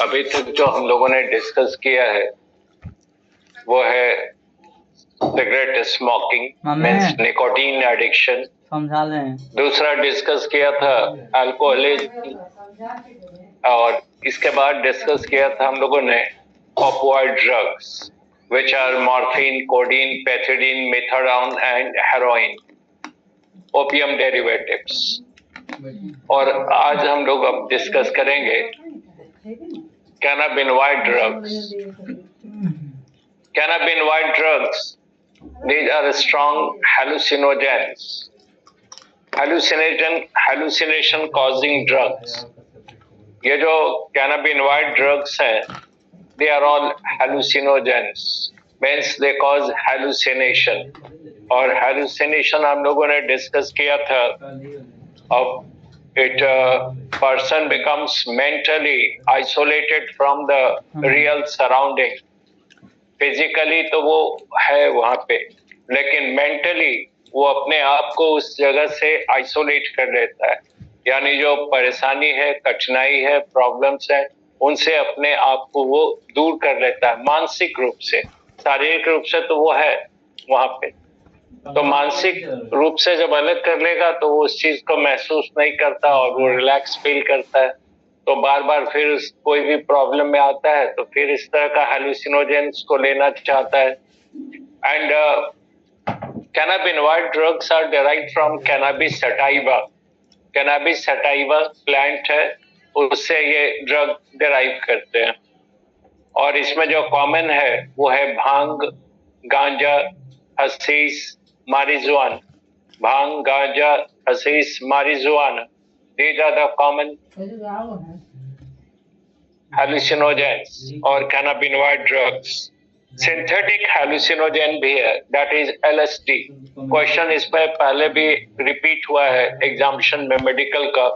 अभी तक जो हम लोगों ने डिस्कस किया है वो है cigarette smoking, means nicotine addiction. समझा लें। दूसरा डिस्कस किया था अल्कोहलिज्म, और इसके बाद डिस्कस किया था हम लोगों ने opioid drugs which are morphine, codeine, pethidine, methadone and heroin, opium derivatives. और आज हम लोग अब डिस्कस करेंगे cannabinoid drugs. Cannabinoid drugs, these are strong hallucinogens, hallucination causing drugs. ये जो cannabinoid drugs हैं, they are all hallucinogens, means they cause hallucination. और hallucination हम लोगों ने डिस्कस किया था। अब person becomes mentally isolated from the real surrounding. Physically तो वो है वहाँ पे, लेकिन mentally वो अपने आप को उस जगह से isolate कर लेता है। यानी जो परेशानी है, कठिनाई है, प्रॉब्लम्स है, उनसे अपने आप को वो दूर कर लेता है मानसिक रूप से। शारीरिक रूप से तो वो है वहाँ पे, तो मानसिक रूप से जब अलग कर लेगा तो वो उस चीज को महसूस नहीं करता और वो रिलैक्स फील करता है। तो बार बार फिर कोई भी प्रॉब्लम में आता है तो फिर इस तरह का हेलुसिनोजेंस को लेना चाहता है। And cannabinoid drugs are derived from cannabis sativa. Cannabis sativa plant है, उससे ये ड्रग डेराइव करते हैं। और इसमें जो कॉमन है वो है भांग, ganja, hashish, marijuana. Bhang, ganja, hashish, marijuana. These are the common hallucinogens or cannabinoid drugs. Synthetic hallucinogen भी है, that is LSD. क्वेश्चन इस पर पहले भी रिपीट हुआ है एग्जामिनेशन में, मेडिकल का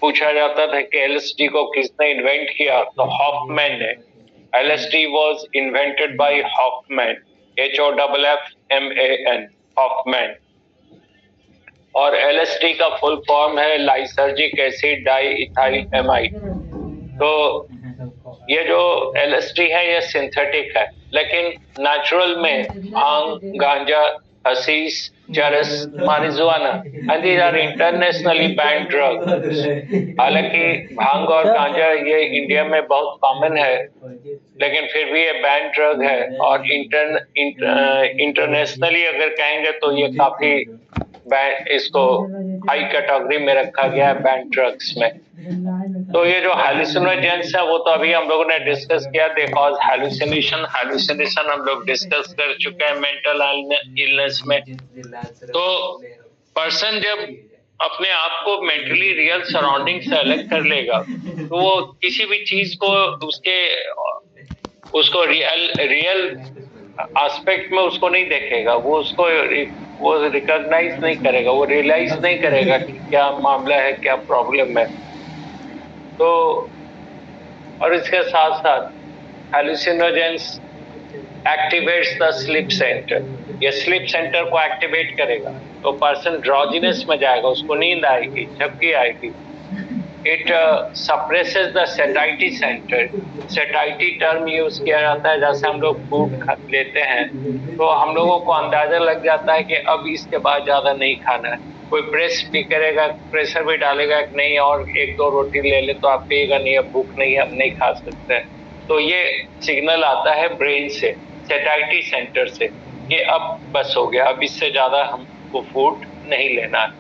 पूछा जाता था कि LSD को किसने इन्वेंट किया, तो हॉफमैन ने। LSD was invented by Hoffman, HOFFMAN, Hoffman. और LSD का फुल फॉर्म है lysergic acid diethylamide. तो ये जो LSD है ये सिंथेटिक है, लेकिन नेचुरल में भांग, ganja, hashish, charas, marijuana and these are internationally banned drugs. हालांकि भांग और गांजा ये इंडिया में बहुत कॉमन है, लेकिन फिर भी ये बैंड ड्रग है। और इंटरनेशनली अगर कहेंगे तो ये काफी इसको हाई कैटेगरी में रखा गया है बैंड ड्रग्स में। तो ये जो हेलुसिनोजेंस है वो तो अभी हम लोगों ने डिस्कस किया, दे कॉज हेलुसिनेशन हम लोग डिस्कस कर चुके हैं मेंटल इलनेस में। तो पर्सन जब अपने आप को मेंटली रियल सराउंडिंग से अलग कर लेगा तो वो किसी भी चीज को उसको रियल एस्पेक्ट में उसको नहीं देखेगा, वो उसको वो रिकॉग्नाइज नहीं करेगा, वो रियलाइज नहीं करेगा कि क्या मामला है, क्या प्रॉब्लम है। तो और इसके साथ साथ हेलुसिनोजेंस एक्टिवेट्स द स्लीप सेंटर। ये स्लीप सेंटर को एक्टिवेट करेगा तो पर्सन ड्रॉजीनेस में जाएगा, उसको नींद आएगी, झपकी आएगी। It suppresses the सेटाइटी centre. सेटाइटी term use किया जाता है, जैसे हम लोग फूड लेते हैं तो हम लोगों को अंदाजा लग जाता है कि अब इसके बाद ज्यादा नहीं खाना है। कोई प्रेस भी करेगा, प्रेशर भी डालेगा कि नहीं और एक दो रोटी ले ले, तो आप कहिएगा नहीं अब भूख नहीं है, अब नहीं खा सकते। तो ये सिग्नल आता है ब्रेन से, सेटाइटी सेंटर से, कि अब बस हो गया, अब इससे ज्यादा हमको फूड नहीं लेना है।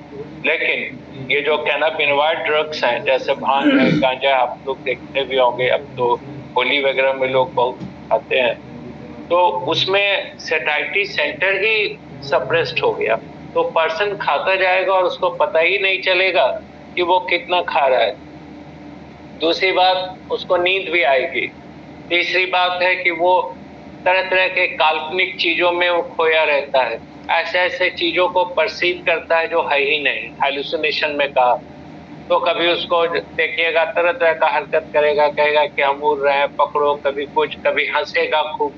लेकिन ये जो कैनाबिनॉइड ड्रग्स हैं, जैसे भांग है, गांजा, आप लोग देखते भी होंगे, अब तो होली वगैरह में लोग बहुत खाते हैं, तो उसमें सेटाइटी सेंटर ही सप्रेस्ड हो गया, तो पर्सन खाता जाएगा और उसको पता ही नहीं चलेगा कि वो कितना खा रहा है। दूसरी बात, उसको नींद भी आएगी। तीसरी बात है कि वो तरह तरह के काल्पनिक चीजों में वो खोया रहता है, ऐसे ऐसे चीजों को परसीव करता है जो है ही नहीं। हेलुसिनेशन में कहा तो कभी उसको देखिएगा तरह तरह का हरकत करेगा, कहेगा कि हम उड़ रहे हैं, पकड़ो, कभी कुछ, कभी हंसेगा खूब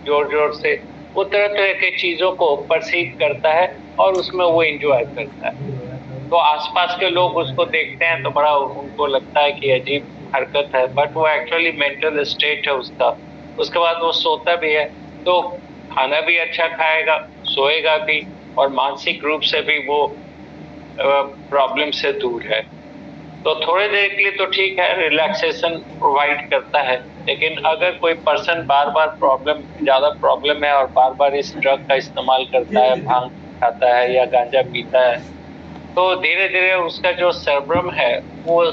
जोर जोर से। वो तरह तरह के चीजों को परसीव करता है और उसमें वो एंजॉय करता है। तो आसपास के लोग उसको देखते हैं तो बड़ा उनको लगता है कि अजीब हरकत है, बट वो एक्चुअली मेंटल स्टेट है उसका। उसके बाद वो सोता भी है, तो खाना भी अच्छा खाएगा, सोएगा भी, और मानसिक रूप से भी वो प्रॉब्लम से दूर है। तो थोड़ी देर के लिए तो ठीक है, रिलैक्सेशन प्रोवाइड करता है, लेकिन अगर कोई पर्सन बार बार ज्यादा प्रॉब्लम है और बार बार इस ड्रग का इस्तेमाल करता है, भांग खाता है या गांजा पीता है, तो धीरे धीरे उसका जो सेरेब्रम है वो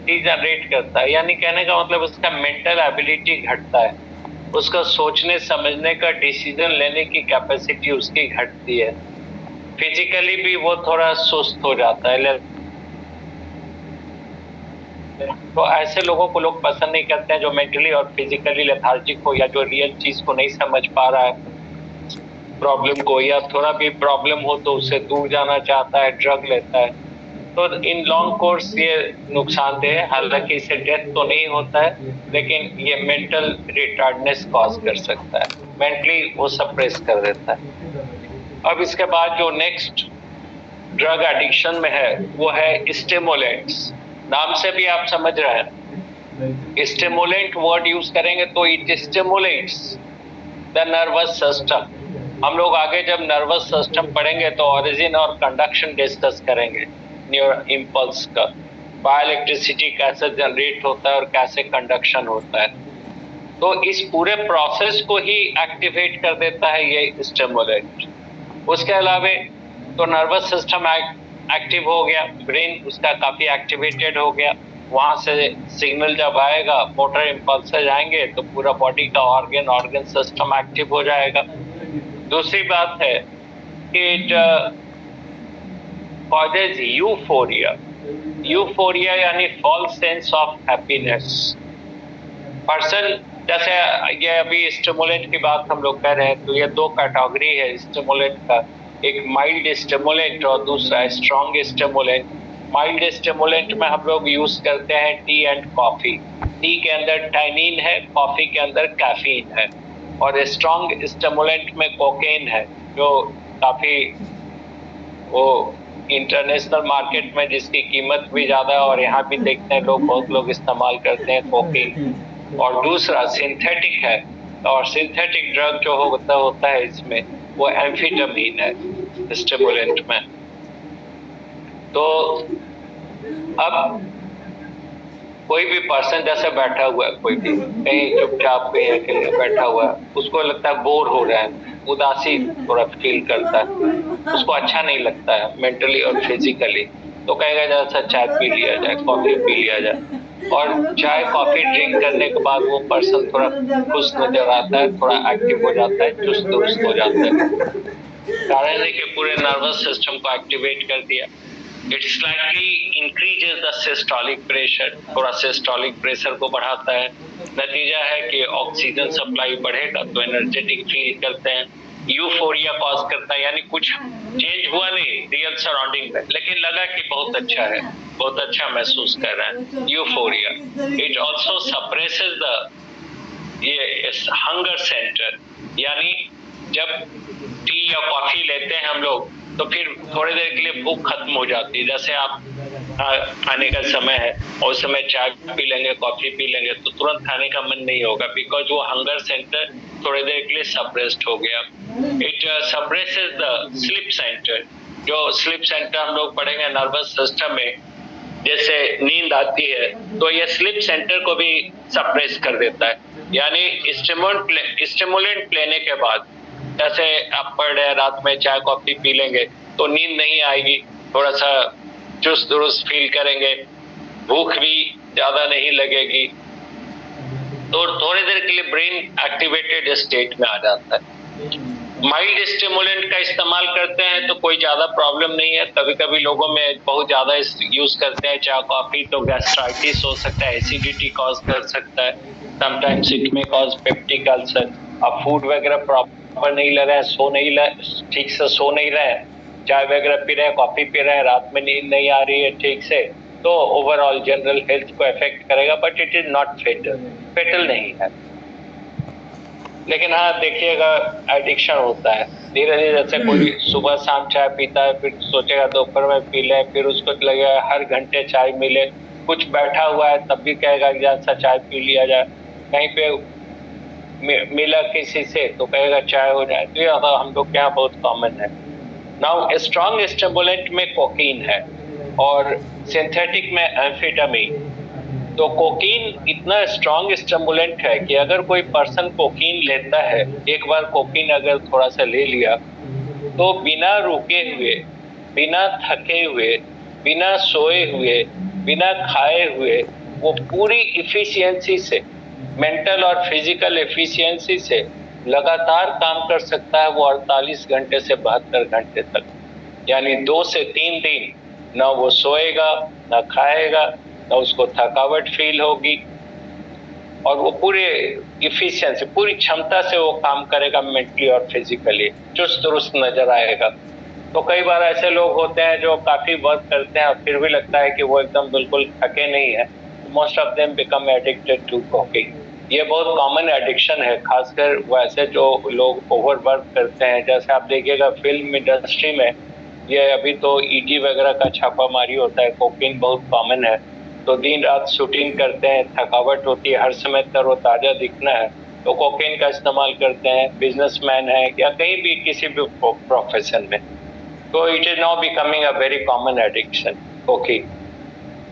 डिजनरेट करता है। यानी कहने का मतलब उसका मेंटल एबिलिटी घटता है, उसका सोचने समझने का, डिसीजन लेने की कैपेसिटी उसकी घटती है। फिजिकली भी वो थोड़ा सुस्त हो जाता है। तो ऐसे लोगों को लोग पसंद नहीं करते हैं जो मेंटली और फिजिकली लेथार्जिक हो, या जो रियल चीज को नहीं समझ पा रहा है, प्रॉब्लम को, या थोड़ा भी प्रॉब्लम हो तो उससे दूर जाना चाहता है, ड्रग लेता है। तो इन लॉन्ग कोर्स ये नुकसानदेह है। हालांकि इससे डेथ तो नहीं होता है, लेकिन ये मेंटल रिटार्डनेस कॉज कर सकता है, मेंटली वो सप्रेस कर देता है। अब इसके बाद जो नेक्स्ट ड्रग एडिक्शन में है वो है स्टिमुलेंट्स। नाम से भी आप समझ रहे हैं, स्टिमुलेंट वर्ड यूज करेंगे तो it stimulates the nervous system. हम लोग आगे जब नर्वस सिस्टम पढ़ेंगे तो ओरिजिन और कंडक्शन डिस्कस करेंगे, न्यूरो इम्पल्स का, बायोइलेक्ट्रिसिटी कैसे जनरेट होता है और कैसे कंडक्शन होता है। तो इस पूरे प्रोसेस को ही एक्टिवेट कर देता है ये स्टिमुलेंट। उसके अलावा तो नर्वस सिस्टम एक्टिव हो गया, ब्रेन उसका काफी एक्टिवेटेड हो गया, वहां से सिग्नल जब आएगा, मोटर इम्पल्सेस आएंगे तो पूरा बॉडी का ऑर्गन सिस्टम एक्टिव हो जाएगा। दूसरी बात है कि इट कॉजेज यूफोरिया यानी false sense of happiness. Person, जैसे ये अभी स्टिमुलेंट की बात हम लोग कर रहे हैं, तो ये दो कैटेगरी है स्टिमुलेंट का, एक माइल्ड स्टिमुलेंट और दूसरा स्ट्रॉन्ग स्टिमुलेंट। माइल्ड स्टिमुलेंट में हम लोग यूज करते हैं टी एंड कॉफी। टी के अंदर टैनिन है, कॉफी के अंदर कैफीन है। और स्ट्रॉन्ग स्टिमुलेंट में कोकेन है, जो काफी वो इंटरनेशनल मार्केट में जिसकी कीमत भी ज्यादा है, और यहाँ भी देखते हैं लोग, बहुत लोग इस्तेमाल करते हैं कोकेन। और दूसरा सिंथेटिक है, और सिंथेटिक ड्रग जो होता है इसमें वो एम्फेटामिन है स्टिमुलेंट में। तो अब कोई भी पर्सन जैसे बैठा हुआ है, कोई भी कहीं चुपचाप कहीं अकेले बैठा हुआ है, उसको लगता है बोर हो रहा है, उदासी थोड़ा फील करता है, उसको अच्छा नहीं लगता है मेंटली और फिजिकली, तो कहेगा जैसा चाय पी लिया जाए, कॉफी पी लिया जाए। और चाय कॉफी ड्रिंक करने के बाद वो पर्सन थोड़ा खुश नजर आता है, थोड़ा एक्टिव हो जाता है, चुस्त दुरुस्त हो जाता है। कारण है कि पूरे नर्वस सिस्टम को एक्टिवेट कर दिया। It slightly increases the systolic pressure, थोड़ा सिस्टोलिक प्रेशर को बढ़ाता है। नतीजा है कि ऑक्सीजन सप्लाई बढ़ेगा तो एनर्जेटिक फील करते हैं। यूफोरिया कॉज करता है, यानी कुछ चेंज हुआ नहीं रियल सराउंडिंग में, लेकिन लगा कि बहुत अच्छा है, बहुत अच्छा महसूस कर रहे हैं, euphoria. It also suppresses the ये हंगर सेंटर, यानी जब टी या कॉफी लेते हैं हम लोग तो फिर थोड़ी देर के लिए भूख खत्म हो जाती है। जैसे आप खाने का समय है और उस समय चाय पी लेंगे, कॉफी पी लेंगे, तो तुरंत खाने का मन नहीं होगा, बिकॉज वो हंगर सेंटर थोड़ी देर के लिए सप्रेस्ड हो गया। It suppresses the sleep centre. जो स्लीप सेंटर हम लोग पढ़ेंगे नर्वस सिस्टम में, जैसे नींद आती है तो ये स्लीप सेंटर को भी सप्रेस कर देता है। यानी स्टिमुलेंट लेने के बाद, जैसे आप पढ़ रहे रात में चाय कॉफी पी लेंगे तो नींद नहीं आएगी, थोड़ा सा चुस्त दुरुस्त फील करेंगे, भूख भी ज्यादा नहीं लगेगी, तो थोड़ी देर के लिए ब्रेन एक्टिवेटेड स्टेट में आ जाता है। माइल्ड स्टिमुलेंट का इस्तेमाल करते हैं तो कोई ज्यादा प्रॉब्लम नहीं है। कभी कभी लोगों में बहुत ज्यादा यूज करते हैं चाय कॉफी तो गैस्ट्राइटिस हो सकता है, एसिडिटी कॉज कर सकता है, समटाइम्स इट में कॉज पेप्टिक अल्सर। अब फूड वगैरह प्रॉपर नहीं ले रहे हैं, ठीक से सो नहीं रहे, चाय वगैरह पी रहे हैं, कॉफी पी रहे हैं, रात में नींद नहीं आ रही है ठीक से, तो ओवरऑल जनरल हेल्थ को अफेक्ट करेगा, but it is not fatal नहीं है। लेकिन हाँ देखिएगा, एडिक्शन होता है धीरे धीरे। जैसे कोई सुबह शाम चाय पीता है, फिर सोचेगा दोपहर में पी ले, फिर उसको लगेगा हर घंटे चाय मिले, कुछ बैठा हुआ है तब भी कहेगा यार सा चाय पी लिया जाए, कहीं पे मिला किसी से तो कहेगा चाय हो जाए। तो ये हम लोग के यहाँ बहुत कॉमन है। नाउ स्ट्रॉन्ग स्टिमुलेंट में कोकीन है और सिंथेटिक में एम्फेटामिन। तो कोकीन इतना स्ट्रॉन्ग स्टिमुलेंट है कि अगर कोई पर्सन कोकीन लेता है, एक बार कोकीन अगर थोड़ा सा ले लिया तो बिना रुके हुए, बिना थके हुए, बिना सोए हुए, बिना खाए हुए वो पूरी इफिशियंसी से, मेंटल और फिजिकल एफिशिएंसी से लगातार काम कर सकता है वो 48 घंटे से 72 घंटे तक। यानी 2 से 3 दिन ना वो सोएगा, ना खाएगा, ना उसको थकावट फील होगी और वो पूरे इफिशिएंसी, पूरी क्षमता से वो काम करेगा, मेंटली और फिजिकली चुस्त दुरुस्त नजर आएगा। तो कई बार ऐसे लोग होते हैं जो काफी वर्क करते हैं और फिर भी लगता है कि वो एकदम बिल्कुल थके नहीं है। Most of them become addicted to cocaine. ये बहुत कॉमन एडिक्शन है, खासकर वैसे जो लोग ओवर वर्क करते हैं। जैसे आप देखिएगा फिल्म इंडस्ट्री में ये अभी तो ईडी वगैरह का छापामारी होता है, कोकीन बहुत कॉमन है। तो दिन रात शूटिंग करते हैं, थकावट होती है, हर समय तरोताजा दिखना है तो कोकीन का इस्तेमाल करते हैं। बिजनेसमैन है या कहीं भी किसी भी प्रोफेशन में, तो it is now becoming a very common addiction cocaine.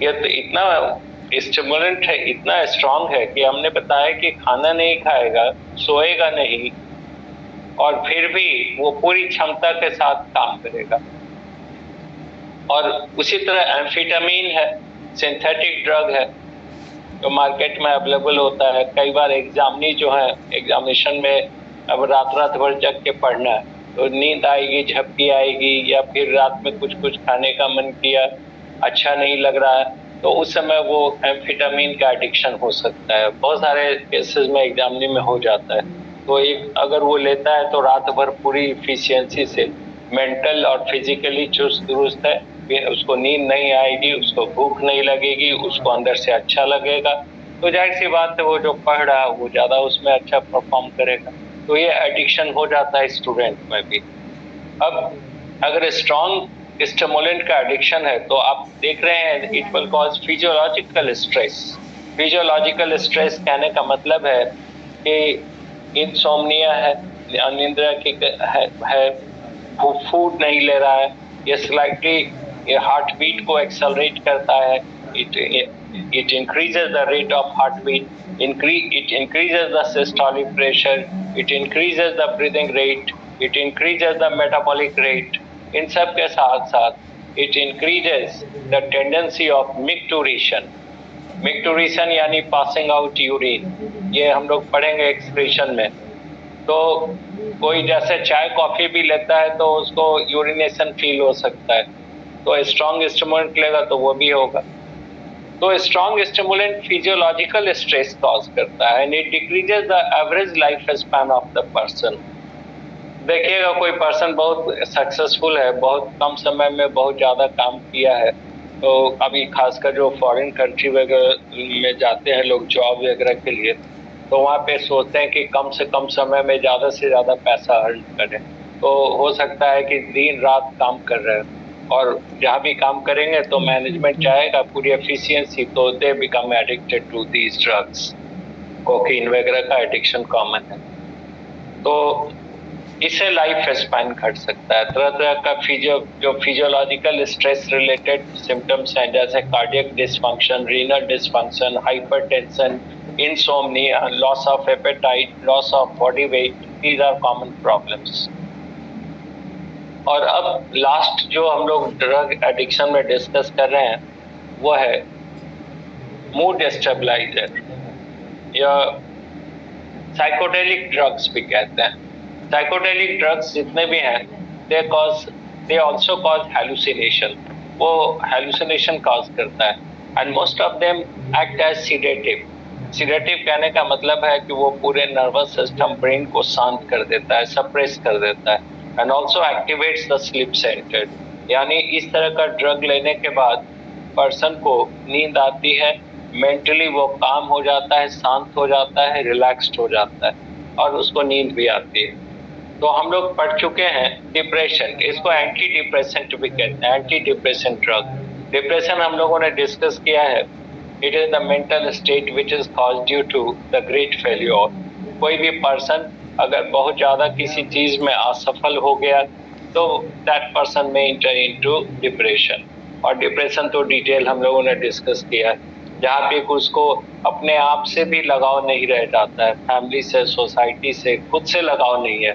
ये तो इतना स्टिमुलेंट है, इतना स्ट्रांग है कि हमने बताया कि खाना नहीं खाएगा, सोएगा नहीं और फिर भी वो पूरी क्षमता के साथ काम करेगा। और उसी तरह एम्फेटामिन है, सिंथेटिक ड्रग है जो मार्केट में अवेलेबल होता है। कई बार एग्जामिनी जो है, एग्जामिनेशन में अब रात भर जग के पढ़ना है तो नींद आएगी, झपकी आएगी, या फिर रात में कुछ खाने का मन किया, अच्छा नहीं लग रहा है, तो उस समय वो एम्फेटामिन का एडिक्शन हो सकता है। बहुत सारे केसेस में एग्जामिनी में हो जाता है। तो एक अगर वो लेता है तो रात भर पूरी इफिशियंसी से मेंटल और फिजिकली चुस्त दुरुस्त है, उसको नींद नहीं आएगी, उसको भूख नहीं लगेगी, उसको अंदर से अच्छा लगेगा, तो जाहिर सी बात है वो जो पढ़ रहा है वो ज्यादा उसमें अच्छा परफॉर्म करेगा। तो ये एडिक्शन हो जाता है स्टूडेंट में भी। अब अगर स्ट्रॉन्ग स्टिमुलेंट का एडिक्शन है तो आप देख रहे हैं it will cause physiological stress. Physiological stress कहने का मतलब है कि इंसोम्निया है, अनिद्रा की है, वो फूड नहीं ले रहा है, ये स्लाइटली ये हार्ट बीट को एक्सेलरेट करता है, it increases the rate of heartbeat, it increases the systolic pressure, it increases the breathing rate, it increases the metabolic rate. इन सब के साथ साथ it increases the tendency of micturition. micturition यानी passing out urine, ये हम लोग पढ़ेंगे expression में। तो कोई जैसे चाय कॉफी भी लेता है तो उसको यूरिनेशन फील हो सकता है, तो स्ट्रॉन्ग स्टिमुलेंट लेगा तो वो भी होगा। तो strong stimulant physiological stress cause करता है and it decreases the average life span of the person. देखिएगा कोई पर्सन बहुत सक्सेसफुल है, बहुत कम समय में बहुत ज्यादा काम किया है, तो अभी खासकर जो फॉरेन कंट्री वगैरह में जाते हैं लोग जॉब वगैरह के लिए, तो वहाँ पे सोचते हैं कि कम से कम समय में ज्यादा से ज्यादा पैसा अर्न करें। तो हो सकता है कि दिन रात काम कर रहे हैं और जहाँ भी काम करेंगे तो मैनेजमेंट चाहेगा पूरी एफिशिएंसी, तो they become addicted to these drugs. Cocaine वगैरह का एडिक्शन कॉमन है, तो इससे लाइफ स्पैन घट सकता है। तरह तरह का जो फिजियोलॉजिकल स्ट्रेस रिलेटेड सिम्टम्स हैं, जैसे cardiac dysfunction, renal dysfunction, hypertension, insomnia, loss of appetite, loss of body weight, these are common problems. और अब लास्ट जो हम लोग ड्रग एडिक्शन में डिस्कस कर रहे हैं वो है मूड स्टेबलाइजर या साइकोडेलिक ड्रग्स भी कहते हैं। साइकोडेलिक ड्रग्स जितने भी हैं दे आल्सो कॉज हैलुसिनेशन, वो हैलुसिनेशन कॉज करता है and most of them act as sedative. Sedative कहने का मतलब है कि वो पूरे नर्वस सिस्टम, ब्रेन को शांत कर देता है, सप्रेस कर देता है and also activates the sleep centre. यानी इस तरह का ड्रग लेने के बाद पर्सन को नींद आती है, मेंटली वो काम हो जाता है, शांत हो जाता है, रिलैक्स्ड हो जाता है और उसको नींद भी आती है। तो हम लोग पढ़ चुके हैं डिप्रेशन, इसको एंटी डिप्रेसेंट भी कहते हैं, एंटी डिप्रेसेंट ड्रग। डिप्रेशन हम लोगों ने डिस्कस किया है it is the mental state which is cause due to the great failure. कोई भी पर्सन अगर बहुत ज्यादा किसी चीज में असफल हो गया तो दैट पर्सन में इंटर इनटू डिप्रेशन। और डिप्रेशन तो डिटेल हम लोगों ने डिस्कस किया है, जहाँ पे उसको अपने आप से भी लगाव नहीं रह जाता है, फैमिली से, सोसाइटी से, खुद से लगाव नहीं है।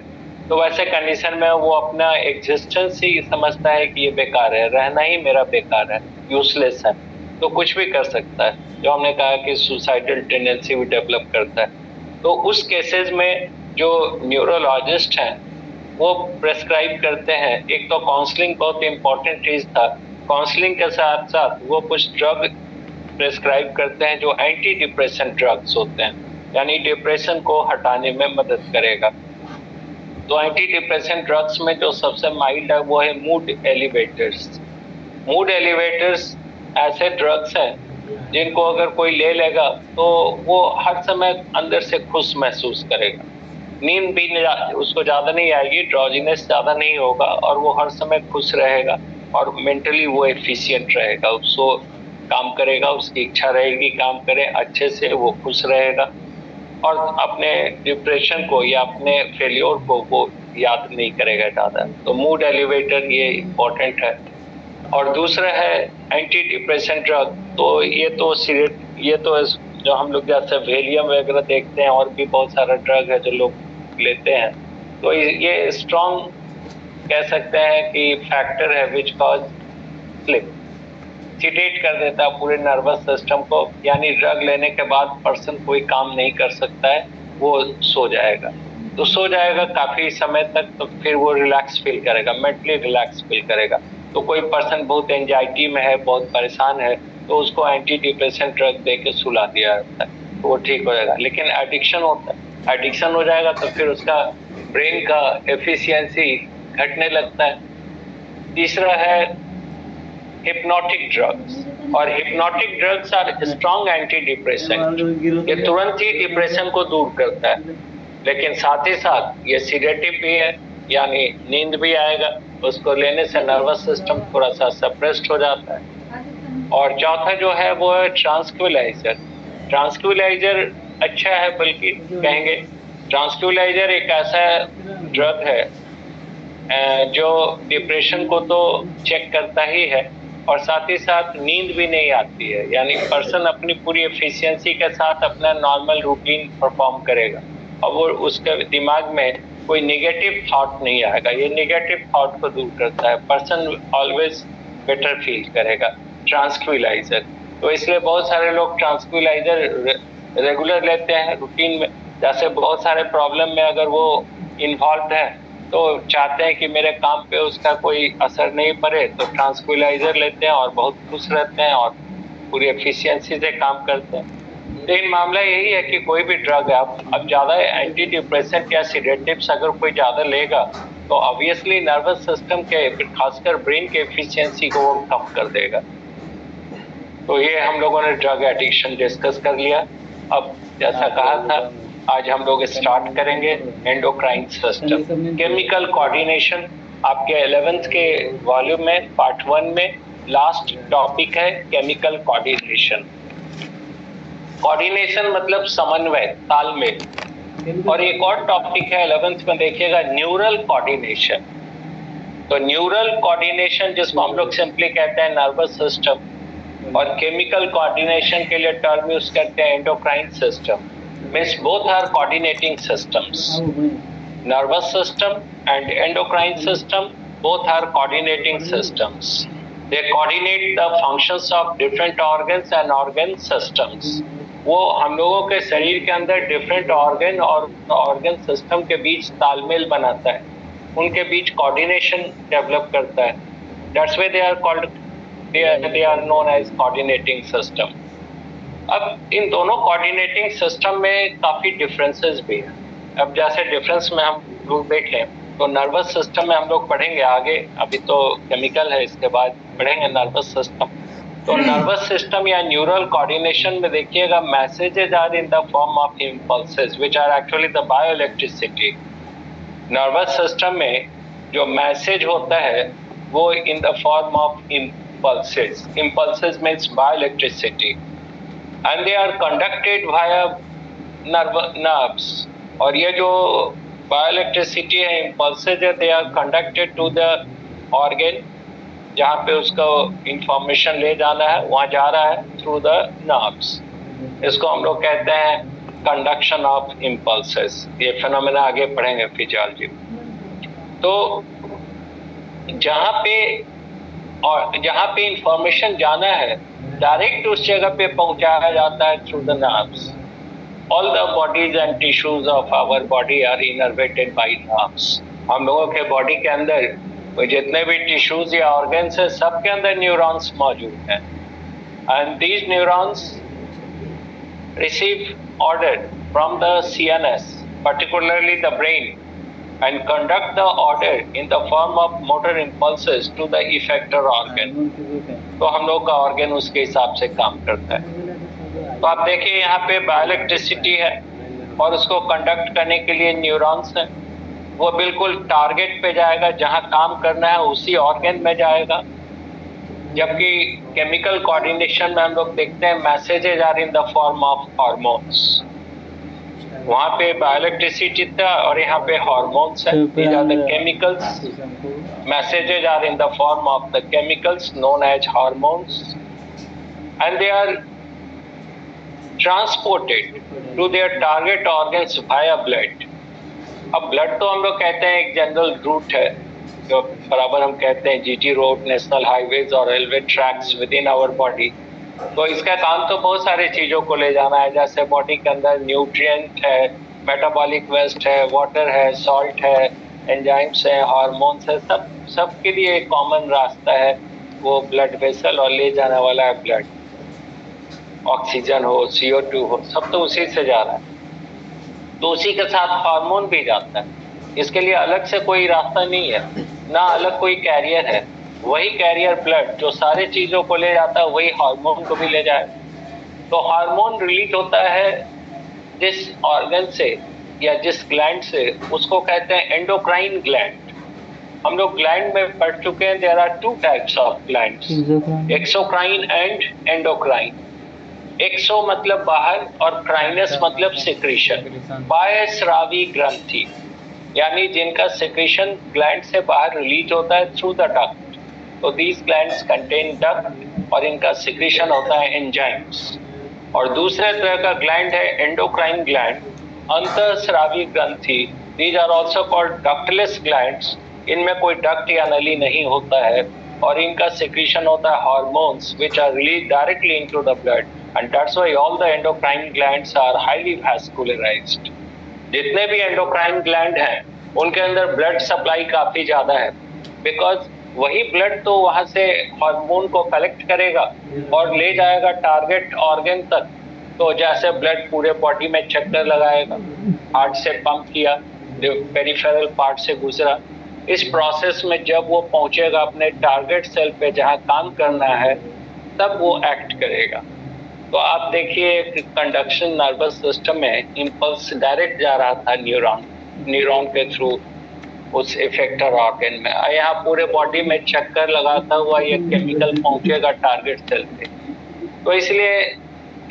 तो वैसे कंडीशन में वो अपना एग्जिस्टेंस ही समझता है कि ये बेकार है, रहना ही मेरा बेकार है, यूजलेस है, तो कुछ भी कर सकता है। जो हमने कहा कि सुसाइडल टेंडेंसी भी डेवलप करता है। तो उस केसेस में जो न्यूरोलॉजिस्ट हैं वो प्रेस्क्राइब करते हैं, एक तो काउंसलिंग बहुत इंपॉर्टेंट चीज था, काउंसलिंग के साथ साथ वो कुछ ड्रग प्रेस्क्राइब करते हैं जो एंटी डिप्रेशन ड्रग्स होते हैं, यानी डिप्रेशन को हटाने में मदद करेगा। तो एंटी डिप्रेशन ड्रग्स में जो सबसे माइल्ड है वो है मूड एलिवेटर्स। मूड एलिवेटर्स ऐसे ड्रग्स हैं जिनको अगर कोई ले लेगा तो वो हर समय अंदर से खुश महसूस करेगा, नींद भी उसको ज्यादा नहीं आएगी, ड्रॉजीनेस ज्यादा नहीं होगा, और वो हर समय खुश रहेगा और मेंटली वो एफिशिएंट रहेगा, उसको काम करेगा, उसकी इच्छा रहेगी काम करे अच्छे से, वो खुश रहेगा और अपने डिप्रेशन को या अपने फेलियर को वो याद नहीं करेगा ज्यादा। तो मूड एलिवेटर ये इम्पोर्टेंट है। और दूसरा है एंटी डिप्रेशन ड्रग। तो ये तो जो हम लोग जैसे वेलियम वगैरह देखते हैं, और भी बहुत सारा ड्रग है जो लोग लेते हैं, तो ये स्ट्रॉन्ग कह सकते हैं कि फैक्टर है विच कॉज स्लिप, सिडेट कर देता है पूरे नर्वस सिस्टम को, यानी ड्रग लेने के बाद पर्सन कोई काम नहीं कर सकता है, वो सो जाएगा। तो सो जाएगा काफी समय तक, तो फिर वो रिलैक्स फील करेगा, मेंटली रिलैक्स फील करेगा। तो कोई पर्सन बहुत एंजाइटी में है, बहुत परेशान है, तो उसको एंटी डिप्रेशन ड्रग दे के सुला दिया जाता है, तो वो ठीक हो जाएगा। लेकिन एडिक्शन होता है, एडिक्शन हो जाएगा तो फिर उसका ब्रेन का एफिशिएंसी घटने लगता है। तीसरा है हिप्नोटिक ड्रग्स, और hypnotic drugs are strong anti depression. ये तुरंत ही डिप्रेशन को दूर करता है, लेकिन साथ ही साथ ये सीडेटिव भी है, यानी नींद भी आएगा, उसको लेने से नर्वस सिस्टम थोड़ा सा सप्रेस्ड हो जाता है। और चौथा जो है वो है ट्रांसक्विलाइजर। ट्रांसक्विलाइजर अच्छा है, बल्कि कहेंगे ट्रांसक्विलाइजर एक ऐसा ड्रग है जो डिप्रेशन को तो चेक करता ही है, और साथ ही साथ नींद भी नहीं आती है, यानी पर्सन अपनी पूरी एफिशिएंसी के साथ अपना नॉर्मल रूटीन परफॉर्म करेगा, और वो उसके दिमाग में कोई नेगेटिव थॉट नहीं आएगा। ये नेगेटिव थॉट को दूर करता है, पर्सन ऑलवेज बेटर फील करेगा ट्रांसक्विलाइजर। तो इसलिए बहुत सारे लोग ट्रांसक्विलाइजर रेगुलर लेते हैं रूटीन में, जैसे बहुत सारे प्रॉब्लम में अगर वो इन्वॉल्व है तो चाहते हैं कि मेरे काम पे उसका कोई असर नहीं पड़े, तो ट्रांसक्विलाइजर लेते हैं और बहुत खुश रहते हैं और पूरी एफिशिएंसी से काम करते हैं। लेकिन मामला यही है कि कोई भी ड्रग है, अब ज्यादा एंटी डिप्रेसेंट या सिडेटिव्स अगर कोई ज्यादा लेगा तो ऑब्वियसली नर्वस सिस्टम के, खासकर ब्रेन के एफिशिएंसी को वो कम कर देगा। तो ये हम लोगों ने ड्रग एडिक्शन डिस्कस कर लिया। अब जैसा कहा था, आज हम लोग स्टार्ट करेंगे एंडोक्राइन सिस्टम, केमिकल कोऑर्डिनेशन। आपके 11th के वॉल्यूम में पार्ट 1 में लास्ट टॉपिक है केमिकल कोऑर्डिनेशन। कोऑर्डिनेशन मतलब समन्वय, तालमेल। और एक और टॉपिक है 11th में, देखिएगा, न्यूरल कोऑर्डिनेशन। तो न्यूरल कोऑर्डिनेशन जिसको हम लोग सिंपली कहते हैं नर्वस सिस्टम, और केमिकल कोऑर्डिनेशन के लिए टर्म यूज करते हैं endocrine system. Means both are coordinating systems. Nervous system and endocrine system both are coordinating systems. They coordinate the functions of different organs and organ systems. वो हम लोगों के शरीर के अंदर डिफरेंट ऑर्गन और ऑर्गन सिस्टम के बीच तालमेल बनाता है, उनके बीच कोऑर्डिनेशन डेवलप करता है। That's why they are known as coordinating system. अब इन दोनों कोऑर्डिनेटिंग सिस्टम में काफी डिफरेंसेस भी हैं। अब जैसे डिफरेंस में हम लोग देखें तो नर्वस सिस्टम में हम लोग पढ़ेंगे आगे, अभी तो केमिकल है, इसके बाद पढ़ेंगे नर्वस सिस्टम। तो नर्वस सिस्टम या न्यूरल कोऑर्डिनेशन में देखिएगा, messages are in the form of impulses which are actually the bioelectricity. Nervous system में जो मैसेज होता है वो in the form of impulses. Impulses means bioelectricity. and they are conducted via nerves. और ये जो बायोइलेक्ट्रिसिटी है, इम्पल्सेज है, they are conducted to the organ, जहाँ पे उसको इंफॉर्मेशन ले जाना है वहाँ जा रहा है थ्रू द नर्व्स। इसको हम लोग कहते हैं कंडक्शन ऑफ इम्पल्सेस। ये फिनोमेना आगे पढ़ेंगे फिजियोलॉजी में। तो जहाँ पे इंफॉर्मेशन जाना है डायरेक्ट उस जगह पे पहुंचाया जाता है through the nerves. All the bodies and tissues of our body are innervated by nerves. हम लोगों के बॉडी के अंदर जितने भी टिश्यूज या ऑर्गन्स हैं सबके अंदर न्यूरॉन्स मौजूद हैं, and these neurons receive order from the CNS, particularly the brain, and conduct the order in the form of motor impulses to the effector organ. तो हम लोग का ऑर्गन उसके हिसाब से काम करता है। तो आप देखिए यहाँ पे बायोइलेक्ट्रिसिटी है और उसको कंडक्ट करने के लिए न्यूरॉन्स हैं। वो बिल्कुल टारगेट पे जाएगा, जहाँ काम करना है उसी ऑर्गन में जाएगा। जबकि केमिकल कोऑर्डिनेशन में हम लोग देखते हैं messages are in the form of hormones. वहाँ पे बायोइलेक्ट्रिसिटी था और यहाँ पे हार्मोन्स है। These are the chemicals. Messages are in the form of the chemicals known as hormones, and they are transported to their target organs via blood. अब blood तो हम लोग कहते हैं एक जनरल रूट है, जो बराबर हम कहते हैं जीटी रोड, नेशनल हाईवेज और railway tracks within our body. तो इसका काम तो बहुत सारी चीजों को ले जाना है, जैसे बॉडी के अंदर न्यूट्रिएंट है, मेटाबॉलिक वेस्ट है, वाटर है, सॉल्ट है, एंजाइम्स है, हार्मोन्स है, सबके लिए एक कॉमन रास्ता है वो ब्लड वेसल, और ले जाने वाला है ब्लड। ऑक्सीजन हो, CO2 हो, सब तो उसी से जा रहा है। तो उसी के साथ हार्मोन भी जाता है। इसके लिए अलग से कोई रास्ता नहीं है, ना अलग कोई कैरियर है। वही कैरियर ब्लड जो सारे चीजों को ले जाता है वही हार्मोन को भी ले जाए। तो हार्मोन रिलीज होता है जिस ऑर्गन से या जिस ग्लैंड से, उसको कहते हैं एंडोक्राइन ग्लैंड। हम लोग ग्लैंड में पढ़ चुके हैं, there are 2 types of glands, exocrine and endocrine. Exo मतलब बाहर और क्राइनस मतलब सिक्रीशन। बाह्यस्रावी ग्रंथि यानी जिनका सिक्रीशन ग्लैंड से बाहर रिलीज होता है थ्रू द डक्ट। तो दीज ग्लैंड्स कंटेन डक्ट और इनका सिक्रीशन होता है एंजाइम्स। और दूसरे तरह का ग्लैंड है एंडोक्राइन ग्लैंड, अंतःस्रावी ग्रंथि। These are also called ductless glands. इनमें कोई डक्ट या नली नहीं होता है और इनका सिक्रीशन होता है hormones which are released directly into the blood, and that's why all the endocrine glands are highly vascularized. जितने भी endocrine gland हैं उनके अंदर ब्लड सप्लाई काफी ज्यादा है, बिकॉज वही ब्लड तो वहां से हार्मोन को कलेक्ट करेगा और ले जाएगा टारगेट ऑर्गन तक। तो जैसे ब्लड पूरे बॉडी में चक्कर लगाएगा, हार्ट से पंप किया, पेरिफेरल पार्ट से गुजरा, इस प्रोसेस में जब वो पहुंचेगा अपने टारगेट सेल पे जहां काम करना है तब वो एक्ट करेगा। तो आप देखिए कंडक्शन नर्वस सिस्टम में इंपल्स डायरेक्ट जा रहा था न्यूरॉन के थ्रू उस इफेक्टर ऑर्गन में। यहाँ पूरे बॉडी में चक्कर लगाता हुआ ये केमिकल पहुंचेगा टारगेट सेल पे। तो इसलिए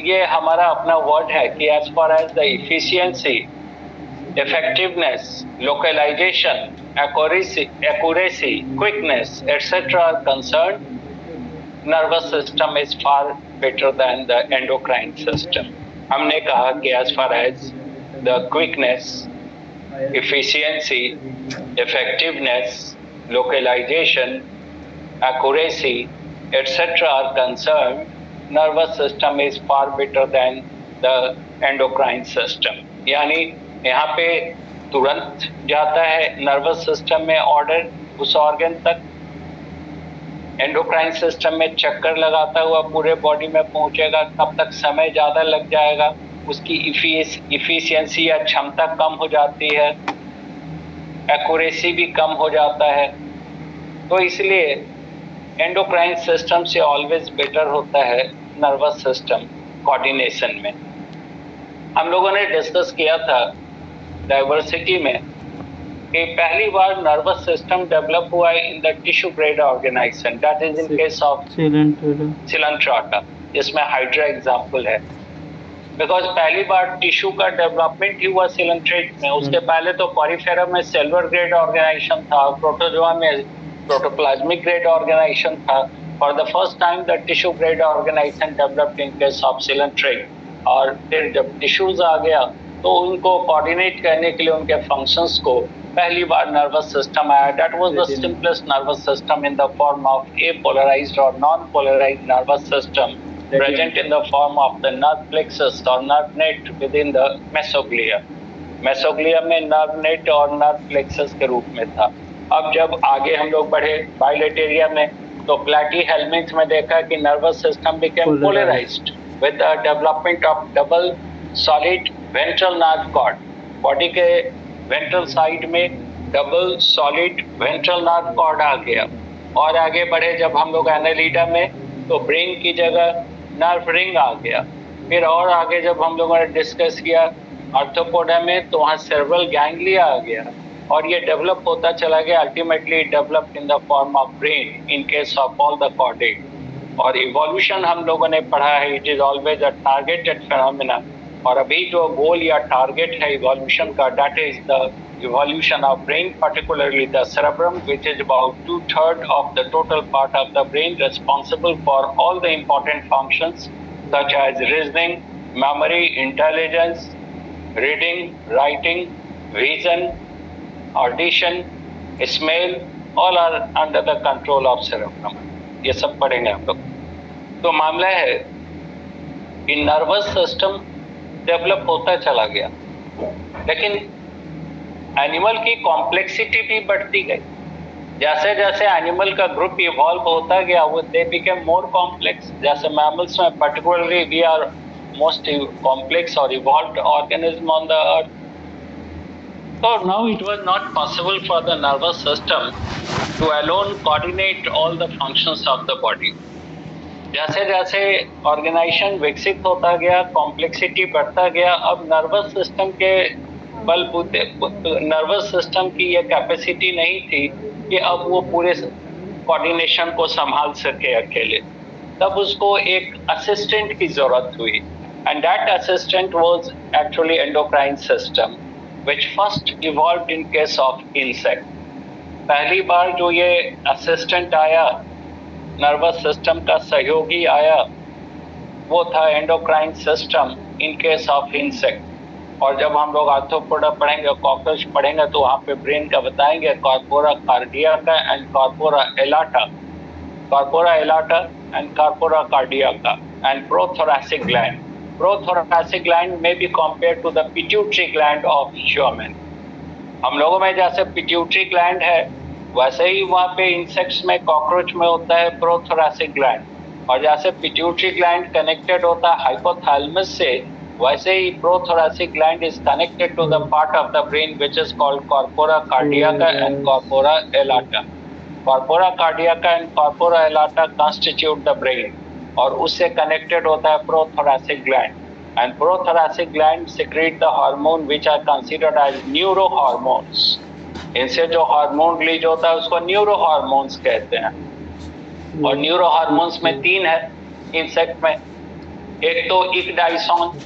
ये हमारा अपना वर्ड है कि as far as the efficiency, effectiveness, localisation, accuracy, quickness et cetera are concern, nervous system is far better than the endocrine system. हमने कहा कि as far as the quickness, efficiency, effectiveness, localization, accuracy, etc. are concerned, nervous system is far better than the endocrine system. यानी यहाँ पे तुरंत जाता है nervous system में ऑर्डर उस ऑर्गन तक, एंडोक्राइन सिस्टम में चक्कर लगाता हुआ पूरे बॉडी में पहुंचेगा, तब तक समय ज़्यादा लग जाएगा, उसकी इफिशियंसी या क्षमता कम हो जाती है, एक्यूरेसी भी कम हो जाता है। तो इसलिए एंडोक्राइन सिस्टम से ऑलवेज बेटर होता है नर्वस सिस्टम कोऑर्डिनेशन में। हम लोगों ने डिस्कस किया था डाइवर्सिटी में कि पहली बार नर्वस सिस्टम डेवलप हुआ है in the tissue grade organisation, that is in case of Coelenterata. जिसमें हाइड्रा एग्जाम्पल है। बिकॉज पहली बार टिश्यू का डेवलपमेंट ही हुआ सिलेंट्रेट में। उसके पहले तो कॉरिफेरा में सिल्वर ग्रेड ऑर्गेनाइजेशन था, प्रोटोजोआ में प्रोटोप्लाज्मिक ग्रेड ऑर्गेनाइजेशन था। For the first time the tissue grade organisation developed in case of coelenterate. और फिर जब टिश्यूज आ गया तो उनको कोऑर्डिनेट करने के लिए उनके फंक्शंस को पहली बार नर्वस सिस्टम आया। That was the simplest nervous system in the form of aPolarized और non polarised nervous system present in the form of the nerve plexus or nerve net within the mesoglia. Mesoglia में nerve net और nerve plexus के रूप में था। अब जब आगे हम लोग बढ़े bilateria में, तो Platy-Helminth में देखा कि nervous system became polarized with the development of double solid ventral nerve cord. Body के ventral side में double solid ventral nerve cord आ गया। और आगे बढ़े जब हम लोग Annelida में, तो ब्रेन की जगह नर्व रिंग आ गया। फिर और आगे जब हम लोगों ने डिस्कस किया आर्थ्रोपोडा में, तो वहाँ सेरेब्रल गैंग्लिया आ गया और ये डेवलप होता चला गया। Ultimately developed in the form of brain in case of all the cortex. और इवोल्यूशन हम लोगों ने पढ़ा है, it is always a targeted phenomena. और अभी जो गोल या टारगेट है इवोल्यूशन का, that is the evolution of brain, particularly the cerebrum, which is about 2/3 of the total part of the brain responsible for all the important functions such as reasoning, memory, intelligence, reading, writing, vision, audition, smell, all are under the control of cerebrum. ये सब पढ़ेंगे हम लोग। तो मामला है कि nervous system develop होता चला गया, लेकिन एनिमल की कॉम्प्लेक्सिटी भी बढ़ती गई। जैसे जैसे एनिमल का ग्रुप इवॉल्व होता गया, वो दे बिकेम मोर कॉम्प्लेक्स। जैसे मैमल्स में particularly we are most complex और evolved organism on the earth. So now it was not possible for the nervous system to alone coordinate all the functions of the body. जैसे जैसे organisation विकसित होता गया, complexity बढ़ता गया, अब nervous system के बलबूते नर्वस सिस्टम की ये कैपेसिटी नहीं थी कि अब वो पूरे कोऑर्डिनेशन को संभाल सके अकेले। तब उसको एक असिस्टेंट की जरूरत हुई, and that assistant was actually endocrine system, which first evolved in case of insect. पहली बार जो ये असिस्टेंट आया, नर्वस सिस्टम का सहयोगी आया, वो था endocrine system in case of insect. और जब हम लोग आर्थ्रोपोडा पढ़ेंगे, कॉकरोच पढ़ेंगे, तो वहाँ पे ब्रेन का बताएंगे corpora cardiaca and corpora allata, corpora allata and corpora cardiaca and prothoracic gland. Prothoracic gland में be compare to the pituitary gland of human. हम लोगों में जैसे पिट्यूटरी ग्लैंड है, वैसे ही वहाँ पे इंसेक्ट्स में, कॉकरोच में होता है प्रोथोरैसिक ग्लैंड। और जैसे पिट्यूटरी ग्लैंड कनेक्टेड होता है हाइपोथैलेमस से, वैसे ही prothoracic gland is connected to the part of the brain which is called corpora cardiaca and corpora elata. Corpora cardiaca and corpora elata constitute the brain, और उससे connected होता है prothoracic gland, and prothoracic gland secrete the hormone which are considered as neurohormones. इनसे जो hormone release होता है उसको न्यूरोहार्मोन्स कहते हैं। और न्यूरोहार्मोन्स में 3 है इंसेक्ट में। एक तो इक्डाइसोन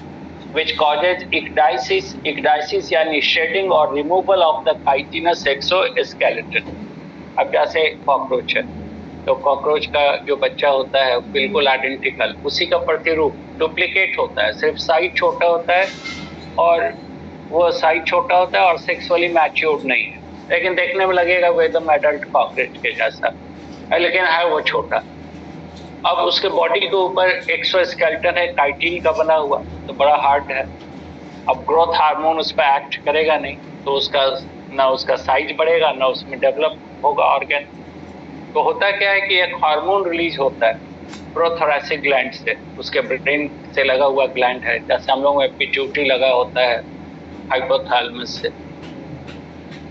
which causes ecdysis यानी shedding और removal of the chitinous exoskeleton। अब जैसे कॉकरोच है, तो कॉकरोच का जो बच्चा होता है बिल्कुल आइडेंटिकल, उसी का प्रतिरूप डुप्लीकेट होता है, सिर्फ साइज छोटा होता है, और वो साइज छोटा होता है और सेक्सुअली मैच्योर्ड नहीं है, लेकिन देखने में लगेगा वो एकदम एडल्ट कॉकरोच के जैसा, लेकिन है वो छोटा। अब उसके बॉडी के ऊपर एक्सोस्केलेटन है, काइटिन का बना हुआ, तो बड़ा हार्ड है। अब ग्रोथ हार्मोन उस पर एक्ट करेगा नहीं, तो उसका ना उसका साइज बढ़ेगा, ना उसमें डेवलप होगा ऑर्गन। तो होता क्या है कि एक हार्मोन रिलीज होता है प्रोथोरैसिक ग्लैंड से, उसके ब्रेन से लगा हुआ ग्लैंड है, जैसे हम लोगों में पिट्यूटरी लगा होता है हाइपोथैलेमस से,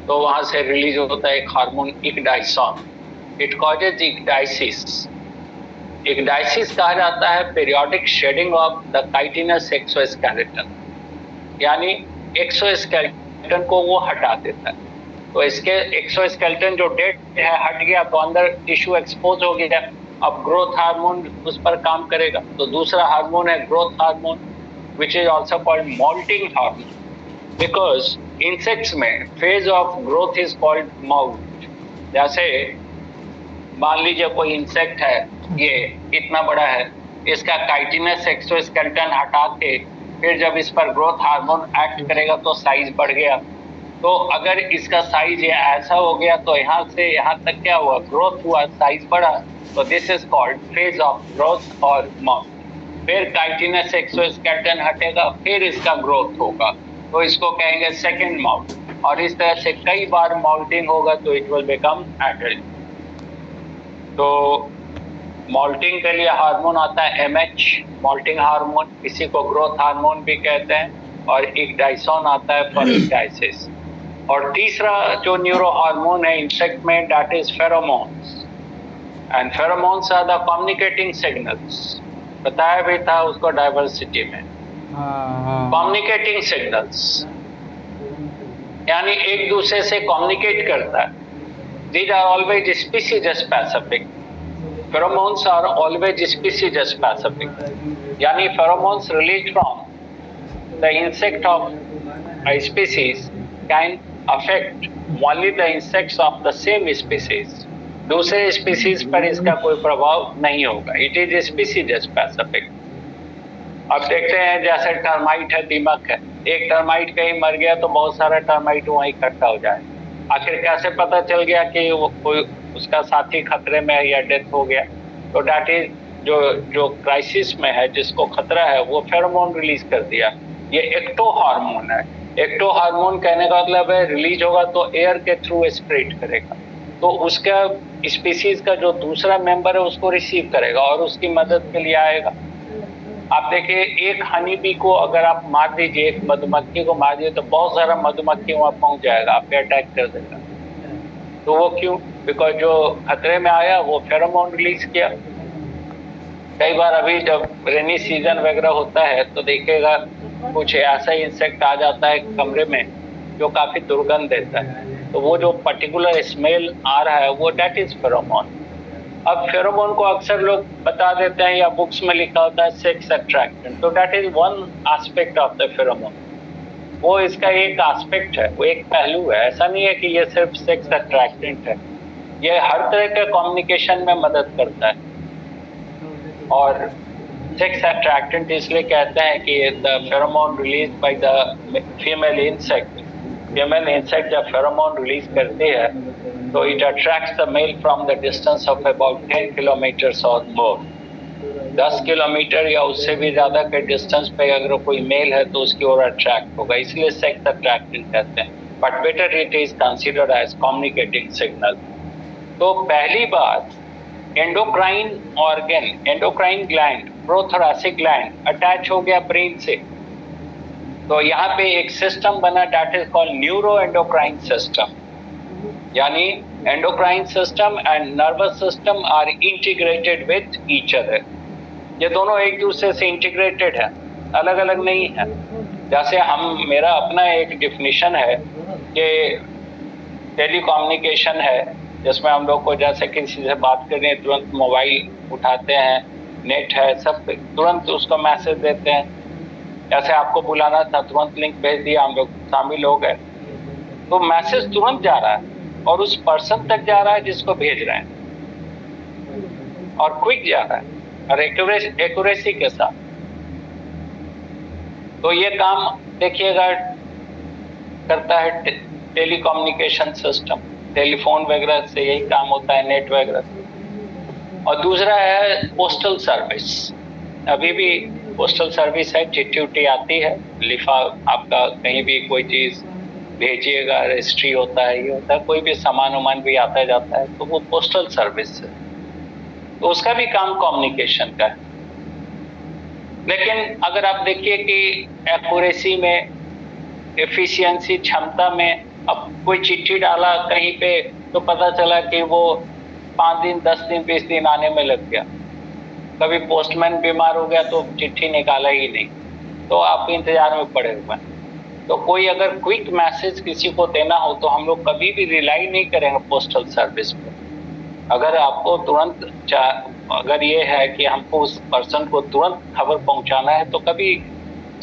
तो वहां से रिलीज होता है एक hormone ecdysone. It causes ecdysis. Ecdysis कहा जाता है periodic shedding of the chitinous exoskeleton, यानी एक्सोस्केलेटन को वो हटा देता है। तो इसके एक्सोस्केलेटन जो डेड है हट गया, तो अंदर टिश्यू एक्सपोज हो गया, अब ग्रोथ हार्मोन उस पर काम करेगा। तो दूसरा हार्मोन है growth hormone, which is also called moulting hormone, because insects में phase of growth is called moult. जैसे मान लीजिए कोई इंसेक्ट है, ये इतना बड़ा है, इसका काइटिनस एक्सोस्केलेटन हटा के फिर जब इस पर ग्रोथ हार्मोन एक्ट करेगा तो साइज बढ़ गया। तो अगर इसका साइज ये ऐसा हो गया तो यहाँ से यहाँ तक क्या हुआ, ग्रोथ हुआ, साइज बढ़ा, तो this is called phase of growth और मॉल्ट। फिर काइटिनस एक्सोस्केलेटन हटेगा, फिर इसका ग्रोथ होगा, तो इसको कहेंगे सेकेंड मॉल्ट। और इस तरह से कई बार मॉल्टिंग होगा तो इट विल बिकम एडल्ट। तो मॉल्टिंग के लिए हार्मोन आता है एमएच, मॉल्टिंग हार्मोन, किसी को ग्रोथ हार्मोन भी कहते हैं, और एक डाइसोन आता है फॉर डाइसिस। और तीसरा जो न्यूरो हार्मोन है इंसेक्ट में, that is pheromones. And pheromones are the communicating signals, बताया भी था उसको डाइवर्सिटी में। कम्युनिकेटिंग सिग्नल्स यानी एक दूसरे से कम्युनिकेट करता है। These are always species specific. Pheromones are always species specific. यानी pheromones released from the insect of a species can affect only the insects of the same species. दूसरे species पर इसका कोई प्रभाव नहीं होगा. It is species specific. अब देखते हैं जैसे टर्माइट है, दीमक है, एक टर्माइट कहीं मर गया तो बहुत सारा टर्माइट वहीं इकट्ठा हो जाए। आखिर कैसे पता चल गया कि वो कोई उसका साथी खतरे में है या डेथ हो गया? तो डैट इज जो क्राइसिस में है, जिसको खतरा है, वो फेरोमोन रिलीज कर दिया। ये एक्टो हार्मोन है। एक्टो हार्मोन कहने का मतलब है रिलीज होगा तो एयर के थ्रू स्प्रेड करेगा, तो उसका स्पीसीज का जो दूसरा मेंबर है उसको रिसीव करेगा और उसकी मदद के लिए आएगा। आप देखिए एक हनी बी को अगर आप मार दीजिए, एक मधुमक्खी को मार दीजिए, तो बहुत सारा मधुमक्खी वहां पहुंच जाएगा, आप पे अटैक कर देगा। तो वो क्यों? बिकॉज जो खतरे में आया वो फेरोमोन रिलीज किया। कई बार अभी जब रेनी सीजन वगैरह होता है तो देखिएगा कुछ ऐसा इंसेक्ट आ जाता है कमरे में जो काफी दुर्गंध देता है, तो वो जो पर्टिकुलर स्मेल आ रहा है वो दैट इज फेरोमोन। अब फेरोमोन को अक्सर लोग बता देते हैं या बुक्स में लिखा होता है सेक्स अट्रैक्टेंट, तो that is one aspect of the pheromone. वो इसका एक एस्पेक्ट है, वो एक पहलू है। ऐसा नहीं है कि ये सिर्फ सेक्स अट्रैक्टेंट है, ये हर तरह के कम्युनिकेशन में मदद करता है। और सेक्स अट्रैक्टेंट इसलिए कहते हैं कि the pheromone release by the female insect. Female insect जब फेरोमोन रिलीज करती है तो it attracts the male from the distance of about 10 kilometres और मोर। 10 किलोमीटर या उससे भी ज्यादा के डिस्टेंस पे अगर कोई मेल है तो उसकी ओर अट्रैक्ट होगा, इसलिए सेक्स अट्रैक्टेंट कहते हैं। But better it is considered as communicating signal. तो पहली बात, endocrine organ, endocrine gland, prothoracic gland attach हो गया ब्रेन से, तो यहाँ पे एक सिस्टम बना that is called neuro endocrine system. यानी endocrine system and nervous system are integrated with each other. ये दोनों एक दूसरे से इंटीग्रेटेड है, अलग अलग नहीं है। जैसे हम, मेरा अपना एक डिफिनीशन है कि टेलीकम्युनिकेशन है, जिसमें हम लोग को जैसे किसी से बात करनी है तुरंत मोबाइल उठाते हैं, नेट है, सब तुरंत उसको मैसेज देते हैं। जैसे आपको बुलाना था, तुरंत लिंक भेज दिया, हम लोग शामिल हो गए, तो मैसेज तुरंत जा रहा है और उस पर्सन तक जा रहा है जिसको भेज रहे हैं, और क्विक जा रहा है और एक्यूरेसी के साथ। तो ये काम देखिएगा करता है टेलीकम्युनिकेशन सिस्टम, टेलीफोन वगैरह से यही काम होता है, नेट वगैरह। और दूसरा है पोस्टल सर्विस। अभी भी पोस्टल सर्विस है, चिट्ठी उट्ठी आती है, लिफा आपका कहीं भी कोई चीज भेजिएगा, रजिस्ट्री होता है, ये होता है, कोई भी सामान उमान भी आता जाता है, तो वो पोस्टल सर्विस है, तो उसका भी काम कम्युनिकेशन का है। लेकिन अगर आप देखिए कि एक्यूरेसी में, एफिशिएंसी, क्षमता में, अब कोई चिट्ठी डाला कहीं पे तो पता चला कि वो 5 दिन, 10 दिन, 20 दिन आने में लग गया। कभी पोस्टमैन बीमार हो गया तो चिट्ठी निकाला ही नहीं, तो आप इंतजार में पड़े हुए हैं। तो कोई अगर क्विक मैसेज किसी को देना हो तो हम लोग कभी भी रिलाई नहीं करेंगे पोस्टल सर्विस पे, अगर आपको तुरंत अगर ये है कि हमको उस पर्सन को तुरंत खबर पहुंचाना है तो कभी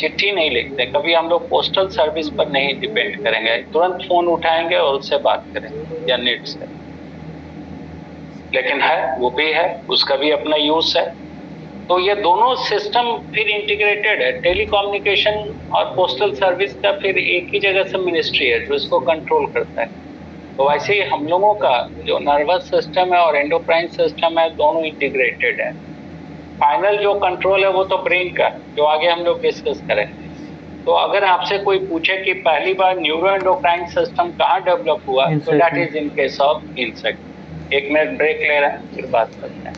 चिट्ठी नहीं लिखते, कभी हम लोग पोस्टल सर्विस पर नहीं डिपेंड करेंगे, तुरंत फोन उठाएंगे और उससे बात करेंगे या नेट से। लेकिन है, वो भी है, उसका भी अपना यूज है। तो ये दोनों सिस्टम फिर इंटीग्रेटेड है, टेलीकम्युनिकेशन और पोस्टल सर्विस का फिर एक ही जगह से मिनिस्ट्री है जो इसको कंट्रोल करता है। तो वैसे ही हम लोगों का जो नर्वस सिस्टम है और एंडोक्राइन सिस्टम है, दोनों इंटीग्रेटेड है। फाइनल जो कंट्रोल है वो तो ब्रेन का, जो आगे हम लोग डिस्कस करेंगे। तो अगर आपसे कोई पूछे कि पहली बार न्यूरो एंडोक्राइन सिस्टम कहाँ डेवलप हुआ, तो that is in case of insect. 1 minute break ले रहे हैं, फिर बात करते हैं।